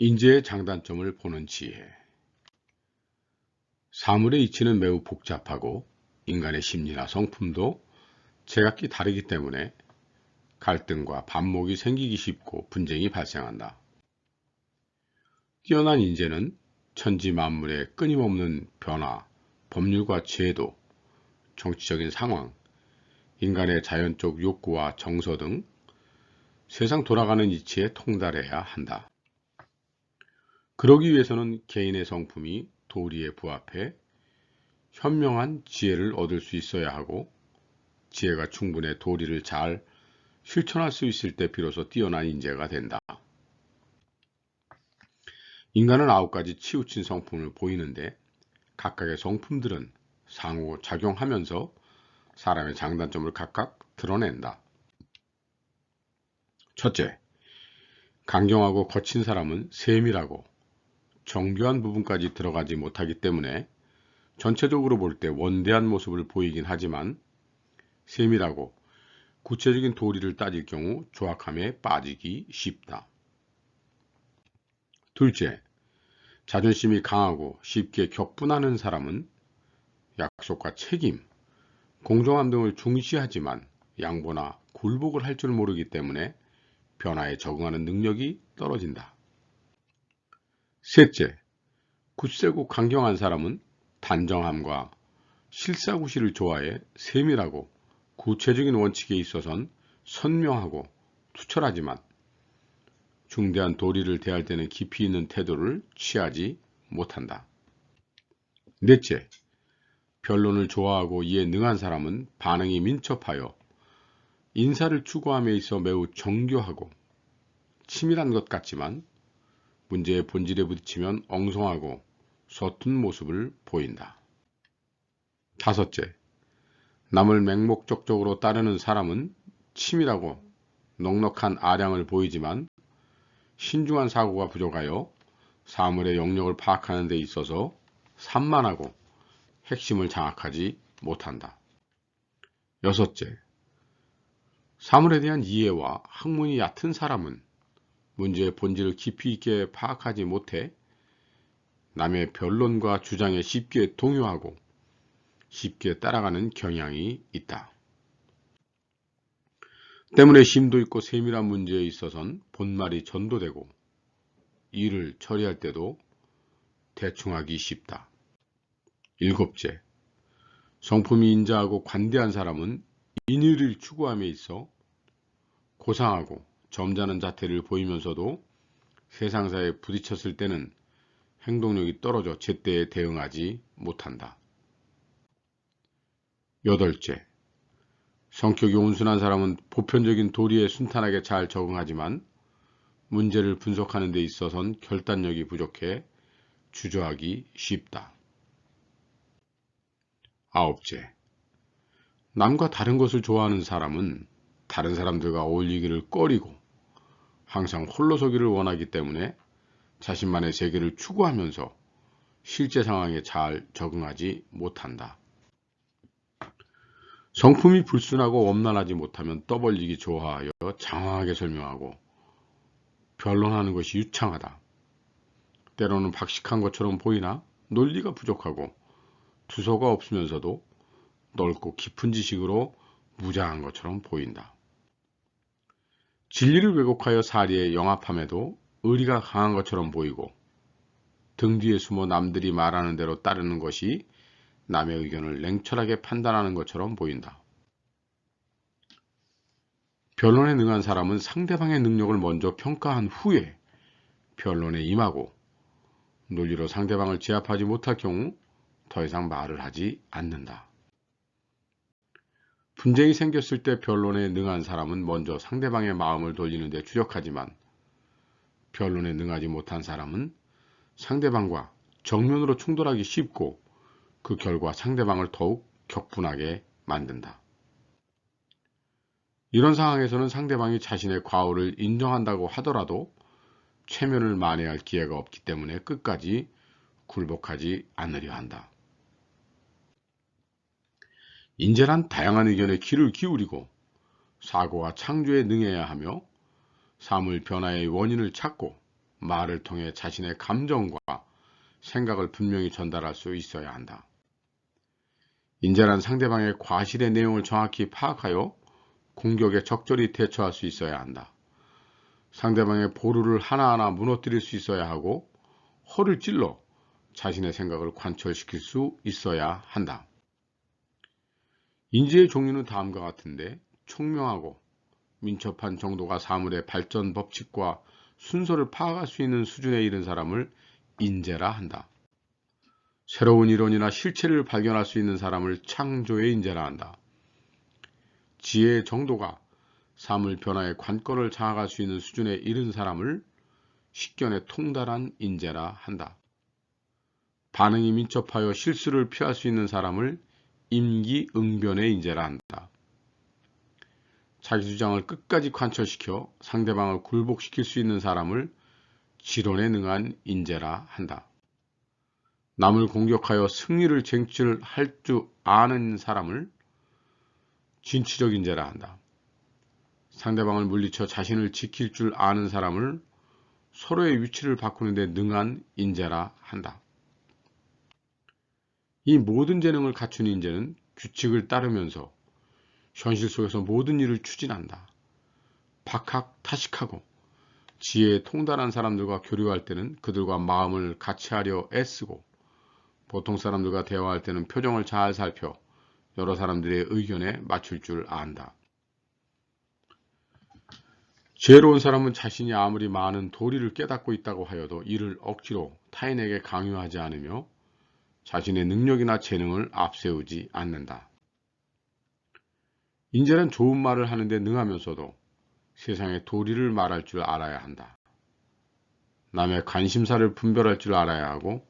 인재의 장단점을 보는 지혜. 사물의 이치는 매우 복잡하고 인간의 심리나 성품도 제각기 다르기 때문에 갈등과 반목이 생기기 쉽고 분쟁이 발생한다. 뛰어난 인재는 천지 만물의 끊임없는 변화, 법률과 제도, 정치적인 상황, 인간의 자연적 욕구와 정서 등 세상 돌아가는 이치에 통달해야 한다. 그러기 위해서는 개인의 성품이 도리에 부합해 현명한 지혜를 얻을 수 있어야 하고, 지혜가 충분해 도리를 잘 실천할 수 있을 때 비로소 뛰어난 인재가 된다. 인간은 9가지 치우친 성품을 보이는데 각각의 성품들은 상호작용하면서 사람의 장단점을 각각 드러낸다. 첫째, 강경하고 거친 사람은 세밀하고 정교한 부분까지 들어가지 못하기 때문에 전체적으로 볼 때 원대한 모습을 보이긴 하지만 세밀하고 구체적인 도리를 따질 경우 조악함에 빠지기 쉽다. 둘째, 자존심이 강하고 쉽게 격분하는 사람은 약속과 책임, 공정함 등을 중시하지만 양보나 굴복을 할 줄 모르기 때문에 변화에 적응하는 능력이 떨어진다. 셋째, 굳세고 강경한 사람은 단정함과 실사구시를 좋아해 세밀하고 구체적인 원칙에 있어선 선명하고 투철하지만 중대한 도리를 대할 때는 깊이 있는 태도를 취하지 못한다. 넷째, 변론을 좋아하고 이에 능한 사람은 반응이 민첩하여 인사를 추구함에 있어 매우 정교하고 치밀한 것 같지만 문제의 본질에 부딪히면 엉성하고 서툰 모습을 보인다. 다섯째, 남을 맹목적적으로 따르는 사람은 치밀하고 넉넉한 아량을 보이지만 신중한 사고가 부족하여 사물의 영역을 파악하는 데 있어서 산만하고 핵심을 장악하지 못한다. 여섯째, 사물에 대한 이해와 학문이 얕은 사람은 문제의 본질을 깊이 있게 파악하지 못해 남의 변론과 주장에 쉽게 동요하고 쉽게 따라가는 경향이 있다. 때문에 심도 있고 세밀한 문제에 있어선 본말이 전도되고 일을 처리할 때도 대충하기 쉽다. 일곱째, 성품이 인자하고 관대한 사람은 인의를 추구함에 있어 고상하고 점잖은 자태를 보이면서도 세상사에 부딪혔을 때는 행동력이 떨어져 제때에 대응하지 못한다. 여덟째, 성격이 온순한 사람은 보편적인 도리에 순탄하게 잘 적응하지만 문제를 분석하는 데 있어선 결단력이 부족해 주저하기 쉽다. 아홉째, 남과 다른 것을 좋아하는 사람은 다른 사람들과 어울리기를 꺼리고 항상 홀로서기를 원하기 때문에 자신만의 세계를 추구하면서 실제 상황에 잘 적응하지 못한다. 성품이 불순하고 엄란하지 못하면 떠벌리기 좋아하여 장황하게 설명하고 변론하는 것이 유창하다. 때로는 박식한 것처럼 보이나 논리가 부족하고 두서가 없으면서도 넓고 깊은 지식으로 무장한 것처럼 보인다. 진리를 왜곡하여 사리에 영합함에도 의리가 강한 것처럼 보이고 등 뒤에 숨어 남들이 말하는 대로 따르는 것이 남의 의견을 냉철하게 판단하는 것처럼 보인다. 변론에 능한 사람은 상대방의 능력을 먼저 평가한 후에 변론에 임하고 논리로 상대방을 제압하지 못할 경우 더 이상 말을 하지 않는다. 분쟁이 생겼을 때 변론에 능한 사람은 먼저 상대방의 마음을 돌리는 데 주력하지만 변론에 능하지 못한 사람은 상대방과 정면으로 충돌하기 쉽고 그 결과 상대방을 더욱 격분하게 만든다. 이런 상황에서는 상대방이 자신의 과오를 인정한다고 하더라도 최면을 만회할 기회가 없기 때문에 끝까지 굴복하지 않으려 한다. 인재란 다양한 의견에 귀를 기울이고 사고와 창조에 능해야 하며 사물 변화의 원인을 찾고 말을 통해 자신의 감정과 생각을 분명히 전달할 수 있어야 한다. 인재란 상대방의 과실의 내용을 정확히 파악하여 공격에 적절히 대처할 수 있어야 한다. 상대방의 보루를 하나하나 무너뜨릴 수 있어야 하고 허를 찔러 자신의 생각을 관철시킬 수 있어야 한다. 인재의 종류는 다음과 같은데 총명하고 민첩한 정도가 사물의 발전 법칙과 순서를 파악할 수 있는 수준에 이른 사람을 인재라 한다. 새로운 이론이나 실체를 발견할 수 있는 사람을 창조의 인재라 한다. 지혜의 정도가 사물 변화의 관건을 장악할 수 있는 수준에 이른 사람을 식견에 통달한 인재라 한다. 반응이 민첩하여 실수를 피할 수 있는 사람을 임기응변의 인재라 한다. 자기 주장을 끝까지 관철시켜 상대방을 굴복시킬 수 있는 사람을 지론에 능한 인재라 한다. 남을 공격하여 승리를 쟁취할 줄 아는 사람을 진취적 인재라 한다. 상대방을 물리쳐 자신을 지킬 줄 아는 사람을 서로의 위치를 바꾸는 데 능한 인재라 한다. 이 모든 재능을 갖춘 인재는 규칙을 따르면서 현실 속에서 모든 일을 추진한다. 박학타식하고 지혜에 통달한 사람들과 교류할 때는 그들과 마음을 같이 하려 애쓰고 보통 사람들과 대화할 때는 표정을 잘 살펴 여러 사람들의 의견에 맞출 줄 안다. 지혜로운 사람은 자신이 아무리 많은 도리를 깨닫고 있다고 하여도 이를 억지로 타인에게 강요하지 않으며 자신의 능력이나 재능을 앞세우지 않는다. 인재는 좋은 말을 하는데 능하면서도 세상의 도리를 말할 줄 알아야 한다. 남의 관심사를 분별할 줄 알아야 하고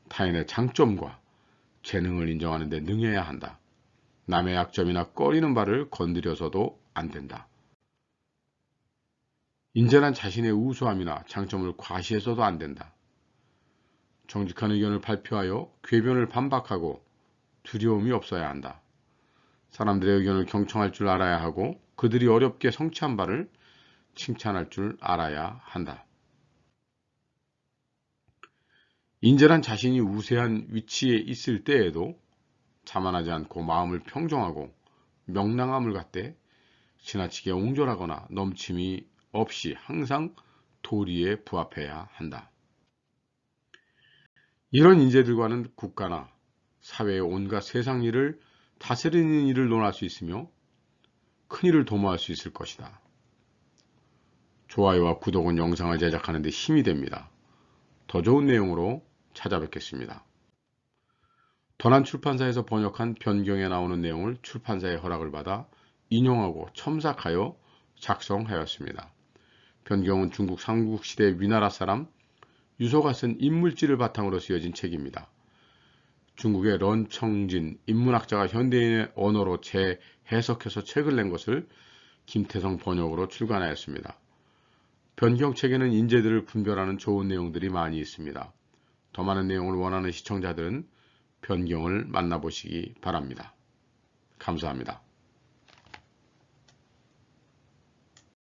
타인의 장점과 재능을 인정하는 데 능해야 한다. 남의 약점이나 꺼리는 바를 건드려서도 안 된다. 인재란 자신의 우수함이나 장점을 과시해서도 안 된다. 정직한 의견을 발표하여 궤변을 반박하고 두려움이 없어야 한다. 사람들의 의견을 경청할 줄 알아야 하고 그들이 어렵게 성취한 바를 칭찬할 줄 알아야 한다. 인재란 자신이 우세한 위치에 있을 때에도 자만하지 않고 마음을 평정하고 명랑함을 갖되 지나치게 옹졸하거나 넘침이 없이 항상 도리에 부합해야 한다. 이런 인재들과는 국가나 사회의 온갖 세상 일을 다스리는 일을 논할 수 있으며 큰 일을 도모할 수 있을 것이다. 좋아요와 구독은 영상을 제작하는 데 힘이 됩니다. 더 좋은 내용으로 찾아뵙겠습니다. 던한출판사에서 번역한 변경에 나오는 내용을 출판사의 허락을 받아 인용하고 첨삭하여 작성하였습니다. 변경은 중국 삼국시대 위나라 사람 유소가 쓴 인물志를 바탕으로 쓰여진 책입니다. 중국의 런청진 인문학자가 현대인의 언어로 재해석해서 책을 낸 것을 김태성 번역으로 출간하였습니다. 변경책에는 인재들을 분별하는 좋은 내용들이 많이 있습니다. 더 많은 내용을 원하는 시청자들은 변경을 만나보시기 바랍니다. 감사합니다.